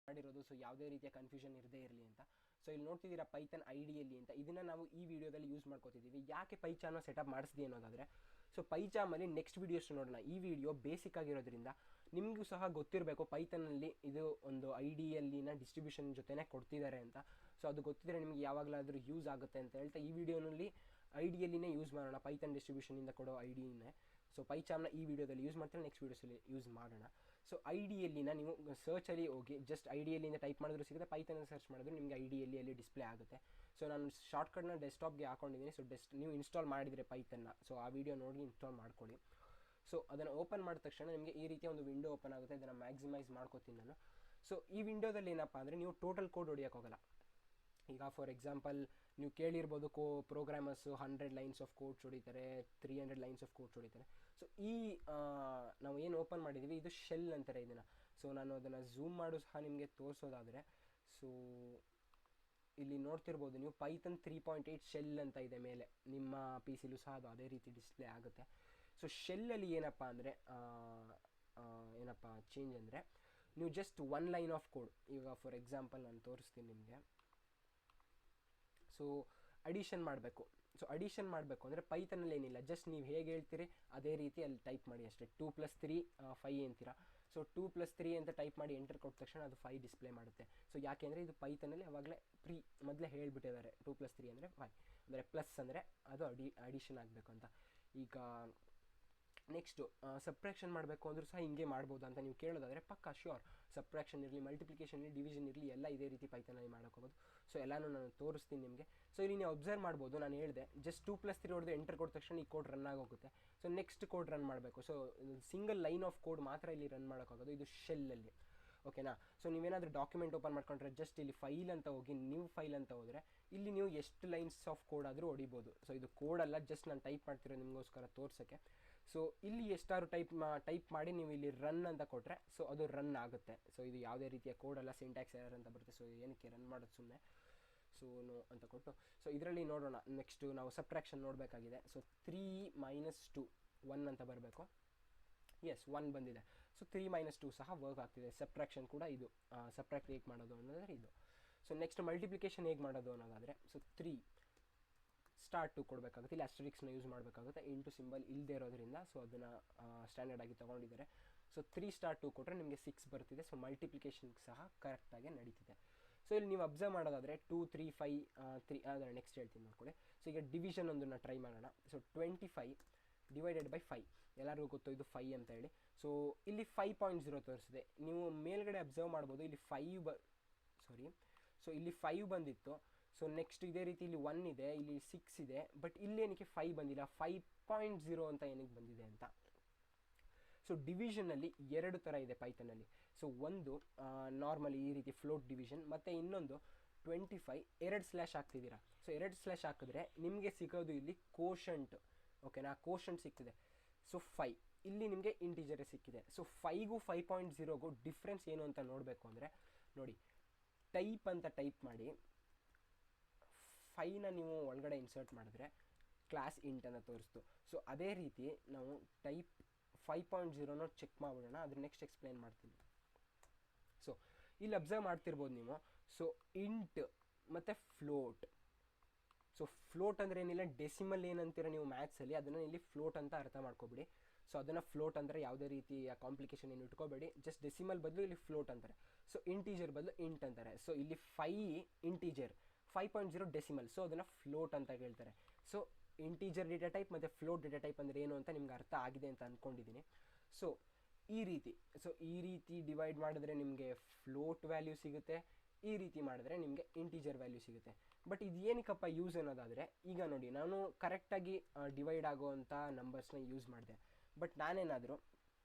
ಮಾಡಿರೋದು. ಸೊ ಯಾವುದೇ ರೀತಿಯ ಕನ್ಫ್ಯೂಷನ್ ಇರದೇ ಇರಲಿ ಅಂತ. ಸೊ ಇಲ್ಲಿ ನೋಡ್ತಿದ್ದೀರಾ ಪೈಥಾನ್ ಐಡಿಯಲ್ಲಿ ಅಂತ, ಇದನ್ನು ನಾವು ಈ ವಿಡಿಯೋದಲ್ಲಿ ಯೂಸ್ ಮಾಡ್ಕೋತಿದ್ದೀವಿ. ಯಾಕೆ ಪೈಚಾನ ಸೆಟಪ್ ಮಾಡಿಸ್ದಿ ಅನ್ನೋದಾದರೆ, ಸೊ ಪೈಚಾಮಲ್ಲಿ ನೆಕ್ಸ್ಟ್ ವೀಡಿಯೋಸ್ ನೋಡೋಣ. ಈ ವಿಡಿಯೋ ಬೇಸಿಕ್ ಆಗಿರೋದ್ರಿಂದ ನಿಮಗೂ ಸಹ ಗೊತ್ತಿರಬೇಕು ಪೈಥಾನಲ್ಲಿ ಇದು ಒಂದು ಐಡಿಯಲ್ಲಿನ ಡಿಸ್ಟ್ರಿಬ್ಯೂಷನ್ ಜೊತೆನೇ ಕೊಡ್ತಿದ್ದಾರೆ ಅಂತ. ಸೊ ಅದು ಗೊತ್ತಿದ್ರೆ ನಿಮಗೆ ಯಾವಾಗಲಾದರೂ ಯೂಸ್ ಆಗುತ್ತೆ ಅಂತ ಹೇಳ್ತಾ ಈ ವಿಡಿಯೋನಲ್ಲಿ ಐಡಿಯಲ್ಲಿನೇ ಯೂಸ್ ಮಾಡೋಣ, ಪೈಥಾನ್ ಡಿಸ್ಟ್ರಿಬ್ಯೂಷನಿಂದ ಕೊಡೋ ಐಡಿಯನ್ನೇ. ಸೊ ಪೈಚಾಮ್ನ ಈ ವಿಡಿಯೋದಲ್ಲಿ ಯೂಸ್ ಮಾಡ್ತಾರೆ, ನೆಕ್ಸ್ಟ್ ವೀಡಿಯೋಸಲ್ಲಿ ಯೂಸ್ ಮಾಡೋಣ. ಸೊ ಐಡಿಯಲ್ಲಿನ ನೀವು ಸರ್ಚಲ್ಲಿ ಹೋಗಿ ಜಸ್ಟ್ ಐಡಿಯಲ್ಲಿಂದ ಟೈಪ್ ಮಾಡಿದ್ರು ಸಿಗುತ್ತೆ, ಪೈಥಾನಲ್ಲಿ ಸರ್ಚ್ ಮಾಡಿದ್ರು ನಿಮಗೆ ಐಡಿಯಲ್ಲಿ ಡಿಸ್ಪ್ಲೇ ಆಗುತ್ತೆ. ಸೊ ನಾನು ಶಾರ್ಟ್ಕಟ್ನ ಡೆಸ್ಕ್ಟಾಪ್ಗೆ ಹಾಕೊಂಡಿದ್ದೀನಿ. ಸೊ ನೀವು ಇನ್ಸ್ಟಾಲ್ ಮಾಡಿದರೆ ಪೈಥಾನ್ನ, ಸೊ ಆ ವಿಡಿಯೋ ನೋಡಿ ಇನ್ಸ್ಟಾಲ್ ಮಾಡ್ಕೊಳ್ಳಿ. ಸೊ ಅದನ್ನು ಓಪನ್ ಮಾಡಿದ ತಕ್ಷಣ ನಿಮಗೆ ಈ ರೀತಿಯ ಒಂದು ವಿಂಡೋ ಓಪನ್ ಆಗುತ್ತೆ. ಇದನ್ನು ಮ್ಯಾಕ್ಸಿಮೈಸ್ ಮಾಡ್ಕೋತೀನಿ ನಾನು. ಸೊ ಈ ವಿಂಡೋದಲ್ಲಿ ಏನಪ್ಪ ಅಂದರೆ ನೀವು ಟೋಟಲ್ ಕೋಡ್ ಹೊಡಿಯೋಕ್ಕೋಗಲ್ಲ. ಈಗ ಫಾರ್ ಎಕ್ಸಾಂಪಲ್ ನೀವು ಕೇಳಿರ್ಬೋದು ಪ್ರೋಗ್ರಾಮರ್ಸು 100 ಲೈನ್ಸ್ ಆಫ್ ಕೋಡ್ಸ್ ಹೊಡಿತಾರೆ, 300 ಲೈನ್ಸ್ ಆಫ್ ಕೋಡ್ಸ್ ಹೊಡಿತಾರೆ. ಸೊ ಈ ನಾವು ಏನು ಓಪನ್ ಮಾಡಿದ್ದೀವಿ ಇದು ಶೆಲ್ ಅಂತಾರೆ ಇದನ್ನು. ಸೊ ನಾನು ಅದನ್ನು ಝೂಮ್ ಮಾಡು ಸಹ ನಿಮಗೆ ತೋರಿಸೋದಾದರೆ, ಸೊ ಇಲ್ಲಿ ನೋಡ್ತಿರ್ಬೋದು ನೀವು ಪೈಥಾನ್ 3.8 ಶೆಲ್ ಅಂತ ಇದೆ ಮೇಲೆ, ನಿಮ್ಮ ಪಿ ಸಿಲೂ ಸಹ ಅದು ಅದೇ ರೀತಿ ಡಿಸ್ಪ್ಲೇ ಆಗುತ್ತೆ. ಸೊ ಶೆಲ್ಲಲ್ಲಿ ಏನಪ್ಪ ಅಂದರೆ ಚೇಂಜ್ ಅಂದರೆ ನೀವು ಜಸ್ಟ್ 1 ಲೈನ್ ಆಫ್ ಕೋಡ್, ಈಗ ಫಾರ್ ಎಕ್ಸಾಂಪಲ್ ನಾನು ತೋರಿಸ್ತೀನಿ ನಿಮಗೆ. ಸೊ ಅಡಿಷನ್ ಮಾಡಬೇಕು. ಸೊ ಅಡಿಷನ್ ಮಾಡಬೇಕು ಅಂದರೆ ಪೈಥಾನಲ್ಲಿ ಏನಿಲ್ಲ, ಜಸ್ಟ್ ನೀವು ಹೇಗೆ ಹೇಳ್ತೀರಿ ಅದೇ ರೀತಿ ಅಲ್ಲಿ ಟೈಪ್ ಮಾಡಿ ಅಷ್ಟೇ. 2 + 3 5 ಅಂತೀರಾ. ಸೊ 2 + 3 ಅಂತ ಟೈಪ್ ಮಾಡಿ ಎಂಟರ್ ಕೊಟ್ಟ ತಕ್ಷಣ ಅದು 5 ಡಿಸ್ಪ್ಲೇ ಮಾಡುತ್ತೆ. ಸೊ ಯಾಕೆಂದರೆ ಇದು ಪೈಥಾನಲ್ಲಿ ಅವಾಗಲೇ ಮೊದಲೇ ಹೇಳ್ಬಿಟ್ಟಿದ್ದಾರೆ 2 + 3 ಅಂದರೆ 5, ಅಂದರೆ ಪ್ಲಸ್ ಅಂದರೆ ಅದು ಅಡಿಷನ್ ಆಗಬೇಕು ಅಂತ. ಈಗ ನೆಕ್ಸ್ಟು ಸಬ್ಟ್ರಾಕ್ಷನ್ ಮಾಡಬೇಕು ಅಂದರೂ ಸಹ ಹಿಂಗೆ ಮಾಡ್ಬೋದು ಅಂತ ನೀವು ಕೇಳೋದಾದರೆ ಪಕ್ಕ ಶ್ಯೂರ್. ಸಬ್ಟ್ರಾಕ್ಷನ್ ಇರಲಿ, ಮಲ್ಟಿಪ್ಲಿಕೇಶನ್ ಇರಲಿ, ಡಿವಿಷನ್ ಇರಲಿ, ಎಲ್ಲ ಇದೇ ರೀತಿ ಪೈಥಾನಲ್ಲಿ ಮಾಡೋಕ್ಕೋಗೋದು. ಸೊ ಎಲ್ಲನೂ ನಾನು ತೋರಿಸ್ತೀನಿ ನಿಮಗೆ. ಸೊ ಇಲ್ಲಿ ನೀವು ಅಬ್ಸರ್ವ್ ಮಾಡ್ಬೋದು, ನಾನು ಹೇಳಿದೆ ಜಸ್ಟ್ 2 + 3 ಹೊಡೆದು ಎಂಟರ್ ಕೊಟ್ಟ ತಕ್ಷಣ ಈ ಕೋಡ್ ರನ್ ಆಗೋಗುತ್ತೆ. ಸೊ ನೆಕ್ಸ್ಟ್ ಕೋಡ್ ರನ್ ಮಾಡಬೇಕು. So single line of code ಮಾತ್ರ ಇಲ್ಲಿ ರನ್ ಮಾಡೋಕ್ಕಾಗೋದು, ಇದು ಶೆಲ್ಲಲ್ಲಿ. ಓಕೆನಾ. ಸೊ ನೀವೇನಾದರೂ ಡಾಕ್ಯುಮೆಂಟ್ ಓಪನ್ ಮಾಡ್ಕೊಂಡ್ರೆ ಜಸ್ಟ್ ಇಲ್ಲಿ ಫೈಲ್ ಅಂತ ಹೋಗಿ ನ್ಯೂ ಫೈಲ್ ಅಂತ ಹೋದರೆ ಇಲ್ಲಿ ನೀವು ಎಷ್ಟು ಲೈನ್ಸ್ ಆಫ್ ಕೋಡ್ ಆದರೂ ಹೊಡಿಬೋದು. ಸೊ ಇದು ಕೋಡಲ್ಲ, ಜಸ್ಟ್ ನಾನು ಟೈಪ್ ಮಾಡ್ತಿರೋ ನಿಮಗೋಸ್ಕರ ತೋರ್ಸೋಕ್ಕೆ. ಸೊ ಇಲ್ಲಿ ಎಷ್ಟಾದ್ರು ಟೈಪ್ ಮಾಡಿ ನೀವು ಇಲ್ಲಿ ರನ್ ಅಂತ ಕೊಟ್ಟರೆ ಸೊ ಅದು ರನ್ ಆಗುತ್ತೆ. ಸೊ ಇದು ಯಾವುದೇ ರೀತಿಯ ಕೋಡಲ್ಲ, ಸಿಂಟ್ಯಾಕ್ಸ್ ಎರರ್ ಅಂತ ಬರುತ್ತೆ. ಸೊ ಏನಕ್ಕೆ ರನ್ ಮಾಡೋದು ಸುಮ್ಮನೆ. ಸೊ ನೋ ಅಂತ ಕೊಟ್ಟು ಸೊ ಇದರಲ್ಲಿ ನೋಡೋಣ. ನೆಕ್ಸ್ಟು ನಾವು ಸಬ್ಟ್ರಾಕ್ಷನ್ ನೋಡಬೇಕಾಗಿದೆ. ಸೊ 3 - 2 1 ಅಂತ ಬರಬೇಕು. ಎಸ್ 1 ಬಂದಿದೆ. ಸೊ 3 - 2 ಸಹ ವರ್ಕ್ ಆಗ್ತಿದೆ. ಸಬ್ಟ್ರಾಕ್ಷನ್ ಕೂಡ ಇದು ಸಬ್ಟ್ರಾಕ್ಟ್ ಹೇಗೆ ಮಾಡೋದು ಅನ್ನೋದಾದರೆ ಇದು. ಸೊ ನೆಕ್ಸ್ಟ್ ಮಲ್ಟಿಪ್ಲಿಕೇಶನ್ ಹೇಗೆ ಮಾಡೋದು ಅನ್ನೋದಾದರೆ ಸೊ 3 * 2 ಕೊಡಬೇಕಾಗುತ್ತೆ. ಇಲ್ಲಿ ಅಸ್ಟರಿಕ್ಸ್ನ ಯೂಸ್ ಮಾಡಬೇಕಾಗುತ್ತೆ, ಇಂಟು ಸಿಂಬಲ್ ಇಲ್ಲದೆ ಇರೋದ್ರಿಂದ. ಸೊ ಅದನ್ನು ಸ್ಟ್ಯಾಂಡರ್ಡ್ ಆಗಿ ತೊಗೊಂಡಿದ್ದಾರೆ. ಸೊ 3 * 2 ಕೊಟ್ಟರೆ ನಿಮಗೆ 6 ಬರ್ತಿದೆ. ಸೊ ಮಲ್ಟಿಪ್ಲಿಕೇಶನ್ಗೆ ಸಹ ಕರೆಕ್ಟಾಗಿ ನಡೀತಿದೆ. ಸೊ ಇಲ್ಲಿ ನೀವು ಅಬ್ಸರ್ವ್ ಮಾಡೋದಾದರೆ 2 3 5 3 ಅದರ ನೆಕ್ಸ್ಟ್ ಹೇಳ್ತೀನಿ ನೋಡ್ಕೊಳ್ಳಿ. ಸೊ ಈಗ ಡಿವಿಷನ್ ಒಂದನ್ನು ಟ್ರೈ ಮಾಡೋಣ. ಸೊ 25 / 5 ಎಲ್ಲರಿಗೂ ಗೊತ್ತು ಇದು 5 ಅಂತ ಹೇಳಿ. ಸೊ ಇಲ್ಲಿ 5.0 ತೋರಿಸಿದೆ. ನೀವು ಮೇಲ್ಗಡೆ ಅಬ್ಸರ್ವ್ ಮಾಡ್ಬೋದು ಇಲ್ಲಿ 5 ಸೊ ಇಲ್ಲಿ 5 ಬಂದಿತ್ತು. ಸೊ ನೆಕ್ಸ್ಟ್ ಇದೇ ರೀತಿ ಇಲ್ಲಿ 1 ಇದೆ, ಇಲ್ಲಿ 6 ಇದೆ, ಬಟ್ ಇಲ್ಲಿ ಏನಕ್ಕೆ 5 ಬಂದಿಲ್ಲ, 5.0 ಅಂತ ಏನಕ್ಕೆ ಬಂದಿದೆ ಅಂತ. ಸೊ ಡಿವಿಷನಲ್ಲಿ 2 ಥರ ಇದೆ ಪೈಥಾನಲ್ಲಿ. ಸೊ ಒಂದು ನಾರ್ಮಲಿ ಈ ರೀತಿ ಫ್ಲೋಟ್ ಡಿವಿಷನ್, ಮತ್ತು ಇನ್ನೊಂದು 25 2 ಸ್ಲ್ಯಾಶ್ ಹಾಕ್ತಿದ್ದೀರಾ. ಸೊ 2 ಸ್ಲ್ಯಾಶ್ ಹಾಕಿದ್ರೆ ನಿಮಗೆ ಸಿಗೋದು ಇಲ್ಲಿ ಕೋಶಂಟ್. ಓಕೆನಾ, ಕೋಶಂಟ್ ಸಿಗ್ತಿದೆ. ಸೊ 5 ಇಲ್ಲಿ ನಿಮಗೆ ಇಂಟೀಜರೇ ಸಿಕ್ಕಿದೆ. ಸೊ 5ಗೂ 5.0ಗೂ ಡಿಫ್ರೆನ್ಸ್ ಏನು ಅಂತ ನೋಡಬೇಕು ಅಂದರೆ ನೋಡಿ, ಟೈಪ್ ಅಂತ ಟೈಪ್ ಮಾಡಿ 5ನ ನೀವು ಒಳಗಡೆ ಇನ್ಸರ್ಟ್ ಮಾಡಿದ್ರೆ ಕ್ಲಾಸ್ ಇಂಟ್ ಅಂತ ತೋರಿಸ್ತು. ಸೊ ಅದೇ ರೀತಿ ನಾವು ಟೈಪ್ 5.0 ಚೆಕ್ ಮಾಡಿಬಿಡೋಣ, ಅದ್ರ ನೆಕ್ಸ್ಟ್ ಎಕ್ಸ್ಪ್ಲೇನ್ ಮಾಡ್ತೀನಿ. ಸೊ ಇಲ್ಲಿ ಅಬ್ಸರ್ವ್ ಮಾಡ್ತಿರ್ಬೋದು ನೀವು. ಸೊ ಇಂಟ್ ಮತ್ತು ಫ್ಲೋಟ್. ಸೊ ಫ್ಲೋಟ್ ಅಂದರೆ ಏನಿಲ್ಲ, ಡೆಸಿಮಲ್ ಏನಂತೀರ ನೀವು ಮ್ಯಾಥ್ಸಲ್ಲಿ ಅದನ್ನು ಇಲ್ಲಿ ಫ್ಲೋಟ್ ಅಂತ ಅರ್ಥ ಮಾಡ್ಕೊಬಿಡಿ. ಸೊ ಅದನ್ನು ಫ್ಲೋಟ್ ಅಂದರೆ ಯಾವುದೇ ರೀತಿಯ ಕಾಂಪ್ಲಿಕೇಶನ್ ಏನು ಇಟ್ಕೋಬೇಡಿ, ಜಸ್ಟ್ ಡೆಸಿಮಲ್ ಬದಲು ಇಲ್ಲಿ ಫ್ಲೋಟ್ ಅಂತಾರೆ. ಸೊ ಇಂಟೀಜರ್ ಬದಲು ಇಂಟ್ ಅಂತಾರೆ. ಸೊ ಇಲ್ಲಿ 5 ಇಂಟೀಜರ್, 5.0 ಡೆಸಿಮಲ್, ಸೊ ಅದನ್ನು ಫ್ಲೋಟ್ ಅಂತ ಹೇಳ್ತಾರೆ. ಸೊ ಇಂಟೀಜರ್ ಡೇಟಾ ಟೈಪ್ ಮತ್ತು ಫ್ಲೋಟ್ ಡೇಟಾ ಟೈಪ್ ಅಂದರೆ ಏನು ಅಂತ ನಿಮ್ಗೆ ಅರ್ಥ ಆಗಿದೆ ಅಂತ ಅಂದ್ಕೊಂಡಿದ್ದೀನಿ. ಸೊ ಈ ರೀತಿ ಡಿವೈಡ್ ಮಾಡಿದ್ರೆ ನಿಮಗೆ ಫ್ಲೋಟ್ ವ್ಯಾಲ್ಯೂ ಸಿಗುತ್ತೆ, ಈ ರೀತಿ ಮಾಡಿದ್ರೆ ನಿಮಗೆ ಇಂಟೀಜರ್ ವ್ಯಾಲ್ಯೂ ಸಿಗುತ್ತೆ. ಬಟ್ ಇದು ಏನಕ್ಕಪ್ಪ ಯೂಸ್ ಅನ್ನೋದಾದರೆ, ಈಗ ನೋಡಿ ನಾನು ಕರೆಕ್ಟಾಗಿ ಡಿವೈಡ್ ಆಗೋವಂಥ ನಂಬರ್ಸ್ನ ಯೂಸ್ ಮಾಡಿದೆ. ಬಟ್ ನಾನೇನಾದರೂ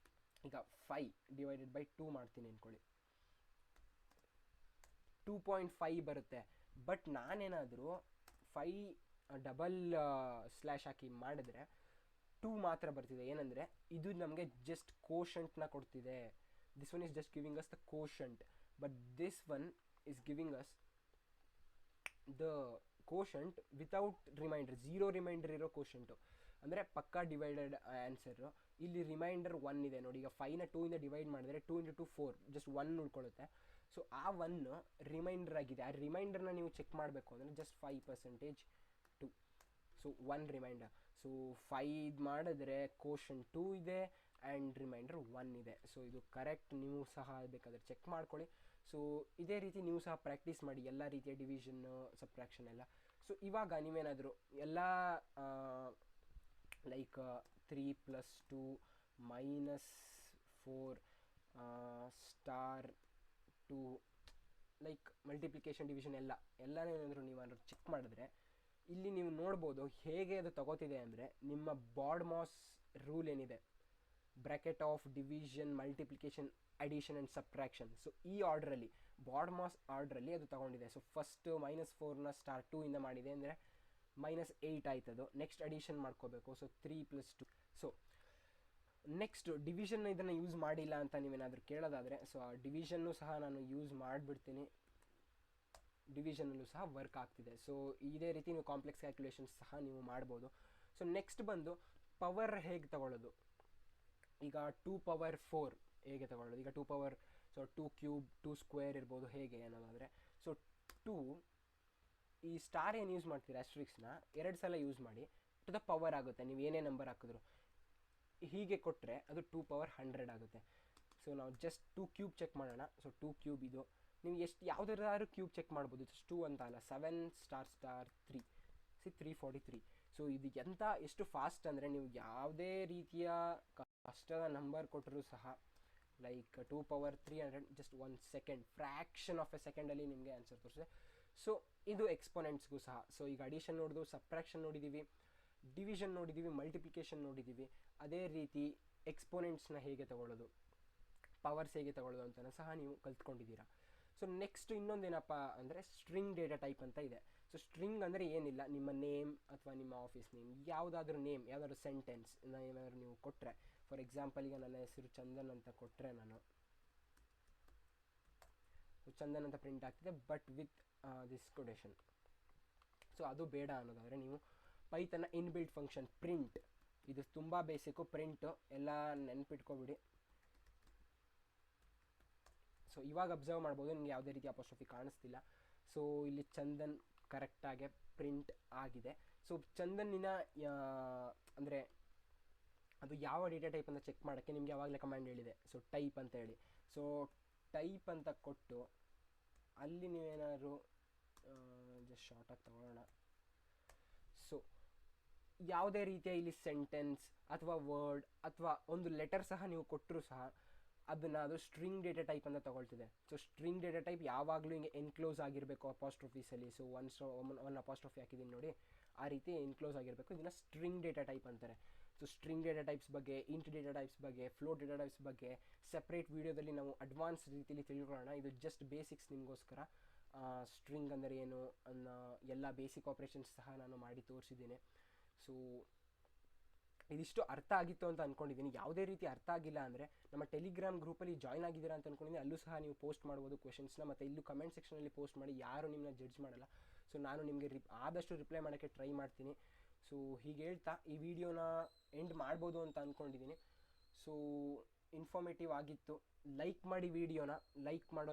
ಈಗ 5 / 2 ಮಾಡ್ತೀನಿ ಅಂದ್ಕೊಳ್ಳಿ, 2.5 ಬರುತ್ತೆ. ಬಟ್ ನಾನೇನಾದರೂ 5 ಡಬಲ್ ಸ್ಲ್ಯಾಶ್ ಹಾಕಿ ಮಾಡಿದ್ರೆ 2 ಮಾತ್ರ ಬರ್ತಿದೆ. ಏನಂದರೆ ಇದು ನಮಗೆ ಜಸ್ಟ್ ಕೋಶಂಟ್ನ ಕೊಡ್ತಿದೆ. This one is just giving us the quotient, but this one is giving us the quotient without remainder, 0 remainder ಇರೋ ಕೋಶಂಟು. ಅಂದರೆ ಪಕ್ಕಾ ಡಿವೈಡೆಡ್ ಆನ್ಸರು. ಇಲ್ಲಿ ರಿಮೈಂಡರ್ 1 ಇದೆ ನೋಡಿ. ಈಗ 5ನ 2ಇಂದ ಡಿವೈಡ್ ಮಾಡಿದ್ರೆ 2 × 2 4, ಜಸ್ಟ್ 1 ಉಳ್ಕೊಳ್ಳುತ್ತೆ. ಸೊ ಆ 1 ರಿಮೈಂಡರ್ ಆಗಿದೆ. ಆ ರಿಮೈಂಡರ್ನ ನೀವು ಚೆಕ್ ಮಾಡಬೇಕು ಅಂದರೆ ಜಸ್ಟ್ 5% 2. So 1 reminder. ಸೊ 5 ಮಾಡಿದ್ರೆ ಕೋಷನ್ 2 ಇದೆ ಆ್ಯಂಡ್ ರಿಮೈಂಡರ್ 1 ಇದೆ. ಸೊ ಇದು ಕರೆಕ್ಟ್. ನೀವು ಸಹ ಬೇಕಾದರೆ ಚೆಕ್ ಮಾಡ್ಕೊಳ್ಳಿ. ಸೊ ಇದೇ ರೀತಿ ನೀವು ಸಹ ಪ್ರಾಕ್ಟೀಸ್ ಮಾಡಿ ಎಲ್ಲ ರೀತಿಯ ಡಿವಿಷನ್ ಸಬ್ಟ್ರಾಕ್ಷನ್ ಎಲ್ಲ. ಸೊ ಇವಾಗ ನೀವೇನಾದರೂ ಎಲ್ಲ like 3 + 2 -4 star 2 like multiplication division ಎಲ್ಲನೇನಾದರೂ ನೀವಾದರೂ ಚೆಕ್ ಮಾಡಿದ್ರೆ ಇಲ್ಲಿ ನೀವು ನೋಡ್ಬೋದು ಹೇಗೆ ಅದು ತಗೋತಿದೆ ಅಂದರೆ ನಿಮ್ಮ ಬಾಡ್ ಮಾಸ್ ರೂಲ್ ಏನಿದೆ, bracket of division multiplication addition and subtraction. So ಈ ಆರ್ಡ್ರಲ್ಲಿ ಬಾಡ್ ಮಾಸ್ ಆರ್ಡ್ರಲ್ಲಿ ಅದು ತಗೊಂಡಿದೆ. ಸೊ ಫಸ್ಟ್ -4ನ ಸ್ಟಾರ್ 2 ಇಂದ ಮಾಡಿದೆ ಅಂದರೆ -8 ಆಯ್ತದು. ನೆಕ್ಸ್ಟ್ ಅಡಿಷನ್ ಮಾಡ್ಕೋಬೇಕು. ಸೊ 3 + 2. ಸೊ ನೆಕ್ಸ್ಟ್ ಡಿವಿಷನ್ ಇದನ್ನು ಯೂಸ್ ಮಾಡಿಲ್ಲ ಅಂತ ನೀವೇನಾದರೂ ಕೇಳೋದಾದರೆ, ಸೊ ಆ ಡಿವಿಷನ್ನು ಸಹ ನಾನು ಯೂಸ್ ಮಾಡಿಬಿಡ್ತೀನಿ. ಡಿವಿಷನಲ್ಲೂ ಸಹ ವರ್ಕ್ ಆಗ್ತಿದೆ. ಸೊ ಇದೇ ರೀತಿ ನೀವು ಕಾಂಪ್ಲೆಕ್ಸ್ ಕ್ಯಾಲ್ಕುಲೇಷನ್ಸ್ ಸಹ ನೀವು ಮಾಡ್ಬೋದು. ಸೊ ನೆಕ್ಸ್ಟ್ ಬಂದು ಪವರ್ ಹೇಗೆ ತಗೊಳ್ಳೋದು. ಈಗ 2⁴ ಹೇಗೆ ತಗೊಳ್ಳೋದು. ಈಗ 2 ಸೊ 2³ 2² ಇರ್ಬೋದು ಹೇಗೆ ಅನ್ನೋದಾದರೆ, ಸೊ 2 ಈ ಸ್ಟಾರ್ ಏನು ಯೂಸ್ ಮಾಡ್ತೀರಾ ಆಸ್ಟ್ರಿಕ್ಸ್ನ 2 ಸಲ ಯೂಸ್ ಮಾಡಿ ಟು ದ ಪವರ್ ಆಗುತ್ತೆ. ನೀವು ಏನೇ ನಂಬರ್ ಹಾಕಿದ್ರು ಹೀಗೆ ಕೊಟ್ಟರೆ ಅದು 2⁴ ಆಗುತ್ತೆ. ಸೊ ನಾವು ಜಸ್ಟ್ 2³ ಚೆಕ್ ಮಾಡೋಣ. ಸೊ 2³ ಇದು ನೀವು ಎಷ್ಟು ಯಾವುದಾದ್ರು ಕ್ಯೂಬ್ ಚೆಕ್ ಮಾಡ್ಬೋದು. ಜಸ್ಟ್ 2 ಅಂತ ಅಲ್ಲ, 7 ***3 343. ಸೊ ಇದು ಎಷ್ಟು ಫಾಸ್ಟ್ ಅಂದರೆ ನೀವು ಯಾವುದೇ ರೀತಿಯ ಕಷ್ಟದ ನಂಬರ್ ಕೊಟ್ಟರೂ ಸಹ like 2⁴300 just 1 second, fraction of a ಸೆಕೆಂಡಲ್ಲಿ ನಿಮಗೆ ಆನ್ಸರ್ ತೋರಿಸಿದೆ. ಸೊ ಇದು ಎಕ್ಸ್ಪೋನೆಂಟ್ಸ್ಗೂ ಸಹ. ಸೊ ಈಗ ಅಡಿಷನ್ ನೋಡಿದ್ವು, ಸಬ್ಟ್ರಾಕ್ಷನ್ ನೋಡಿದ್ದೀವಿ, ಡಿವಿಷನ್ ನೋಡಿದ್ದೀವಿ, ಮಲ್ಟಿಪ್ಲಿಕೇಶನ್ ನೋಡಿದ್ದೀವಿ. ಅದೇ ರೀತಿ ಎಕ್ಸ್ಪೋನೆಂಟ್ಸ್ನ ಹೇಗೆ ತಗೊಳ್ಳೋದು, ಪವರ್ಸ್ ಹೇಗೆ ತಗೊಳ್ಳೋದು ಅಂತಲೂ ಸಹ ನೀವು ಕಲ್ತ್ಕೊಂಡಿದ್ದೀರಾ. ಸೊ ನೆಕ್ಸ್ಟ್ ಇನ್ನೊಂದೇನಪ್ಪ ಅಂದರೆ ಸ್ಟ್ರಿಂಗ್ ಡೇಟಾ ಟೈಪ್ ಅಂತ ಇದೆ. ಸೊ ಸ್ಟ್ರಿಂಗ್ ಅಂದರೆ ಏನಿಲ್ಲ, ನಿಮ್ಮ ನೇಮ್ ಅಥವಾ ನಿಮ್ಮ ಆಫೀಸ್ ನೇಮ್, ಯಾವುದಾದ್ರೂ ನೇಮ್, ಯಾವುದಾದ್ರೂ ಸೆಂಟೆನ್ಸ್ ಏನಾದರೂ ನೀವು ಕೊಟ್ಟರೆ, ಫಾರ್ ಎಕ್ಸಾಂಪಲ್ ಈಗ ನನ್ನ ಹೆಸರು ಚಂದನ್ ಅಂತ ಕೊಟ್ಟರೆ, ನಾನು ಚಂದನ್ ಅಂತ ಪ್ರಿಂಟ್ ಆಗ್ತಿದೆ but with this quotation. So ಅದು ಬೇಡ ಅನ್ನೋದಾದರೆ ನೀವು ಪೈಥಾನ್ನ ಇನ್ಬಿಲ್ಟ್ ಫಂಕ್ಷನ್ ಪ್ರಿಂಟ್, ಇದು ತುಂಬ ಬೇಸಿಕ್ಕು, ಪ್ರಿಂಟು ಎಲ್ಲ ನೆನ್ಪಿಟ್ಕೊಬಿಡಿ. ಸೊ ಇವಾಗ ಅಬ್ಸರ್ವ್ ಮಾಡ್ಬೋದು ನಿಮಗೆ ಯಾವುದೇ ರೀತಿ ಅಪೋಸ್ಟ್ರಫಿ ಕಾಣಿಸ್ತಿಲ್ಲ. ಸೊ ಇಲ್ಲಿ ಚಂದನ್ ಕರೆಕ್ಟಾಗಿ ಪ್ರಿಂಟ್ ಆಗಿದೆ. ಸೊ ಚಂದನ್ನಿನ ಅಂದರೆ ಅದು ಯಾವ ಡೇಟಾ ಟೈಪ್ ಅಂತ ಚೆಕ್ ಮಾಡೋಕ್ಕೆ ನಿಮಗೆ ಯಾವಾಗಲೇ ಕಮಾಂಡ್ ಹೇಳಿದೆ. ಸೊ ಟೈಪ್ ಅಂತ ಹೇಳಿ. ಸೊ ಟೈಪ್ ಅಂತ ಕೊಟ್ಟು ಅಲ್ಲಿ ನೀವೇನಾದ್ರು ಜಸ್ಟ್ ಶಾರ್ಟಾಗಿ ತಗೊಳ್ಳೋಣ. ಸೊ ಯಾವುದೇ ರೀತಿಯ ಇಲ್ಲಿ ಸೆಂಟೆನ್ಸ್ ಅಥವಾ ವರ್ಡ್ ಅಥವಾ ಒಂದು ಲೆಟರ್ ಸಹ ನೀವು ಕೊಟ್ಟರೂ ಸಹ ಅದನ್ನು ಅದು ಸ್ಟ್ರಿಂಗ್ ಡೇಟಾ ಟೈಪ್ ಅಂತ ತಗೊಳ್ತಿದೆ. ಸೊ ಸ್ಟ್ರಿಂಗ್ ಡೇಟಾ ಟೈಪ್ ಯಾವಾಗಲೂ ಹಿಂಗೆ ಎನ್ಕ್ಲೋಸ್ ಆಗಿರಬೇಕು ಅಪಾಸ್ಟ್ರಫೀಸಲ್ಲಿ. ಸೊ ಒನ್ ಅಪಾಸ್ಟ್ರಫಿ ಹಾಕಿದ್ದೀನಿ ನೋಡಿ, ಆ ರೀತಿ ಎನ್ಕ್ಲೋಸ್ ಆಗಿರಬೇಕು. ಇದನ್ನು ಸ್ಟ್ರಿಂಗ್ ಡೇಟಾ ಟೈಪ್ ಅಂತಾರೆ. ಸೊ ಸ್ಟ್ರಿಂಗ್ ಡೇಟಾ ಟೈಪ್ಸ್ ಬಗ್ಗೆ, ಇಂಟ್ ಡೇಟಾ ಟೈಪ್ಸ್ ಬಗ್ಗೆ, ಫ್ಲೋಟ್ ಡೇಟಾ ಟೈಪ್ಸ್ ಬಗ್ಗೆ ಸೆಪ್ರೇಟ್ ವೀಡಿಯೋದಲ್ಲಿ ನಾವು ಅಡ್ವಾನ್ಸ್ ರೀತಿಯಲ್ಲಿ ತಿಳ್ಕೊಳ್ಳೋಣ. ಇದು ಜಸ್ಟ್ ಬೇಸಿಕ್ಸ್ ನಿಮಗೋಸ್ಕರ. ಸ್ಟ್ರಿಂಗ್ ಅಂದರೆ ಏನು ಅನ್ನೋ ಎಲ್ಲ ಬೇಸಿಕ್ ಆಪ್ರೇಷನ್ಸ್ ಸಹ ನಾನು ಮಾಡಿ ತೋರಿಸಿದ್ದೀನಿ. ಸೊ ಇದಿಷ್ಟು ಅರ್ಥ ಆಗಿತ್ತು ಅಂತ ಅಂದ್ಕೊಂಡಿದ್ದೀನಿ. ಯಾವುದೇ ರೀತಿ ಅರ್ಥ ಆಗಿಲ್ಲ ಅಂದರೆ ನಮ್ಮ ಟೆಲಿಗ್ರಾಮ್ ಗ್ರೂಪಲ್ಲಿ ಜಾಯ್ನ್ ಆಗಿದ್ದೀರಾ ಅಂತ ಅಂದ್ಕೊಂಡಿದ್ದೀನಿ. ಅಲ್ಲೂ ಸಹ ನೀವು ಪೋಸ್ಟ್ ಮಾಡ್ಬೋದು ಕ್ವೆಶನ್ಸ್ನ, ಮತ್ತು ಇಲ್ಲೂ ಕಮೆಂಟ್ ಸೆಕ್ಷನಲ್ಲಿ ಪೋಸ್ಟ್ ಮಾಡಿ. ಯಾರು ನಿಮ್ಮನ್ನ ಜಡ್ಜ್ ಮಾಡಲ್ಲ. ಸೊ ನಾನು ನಿಮಗೆ ಆದಷ್ಟು ರಿಪ್ಲೈ ಮಾಡೋಕ್ಕೆ ಟ್ರೈ ಮಾಡ್ತೀನಿ. ಸೊ ಹೀಗೆ ಹೇಳ್ತಾ ಈ ವಿಡಿಯೋನ ಎಂಡ್ ಮಾಡ್ಬೋದು ಅಂತ ಅಂದ್ಕೊಂಡಿದ್ದೀನಿ. ಸೊ ಇನ್ಫಾರ್ಮೇಟಿವ್ ಆಗಿತ್ತು. ಲೈಕ್ ಮಾಡಿ ವಿಡಿಯೋನ. ಲೈಕ್ ಮಾಡೋದು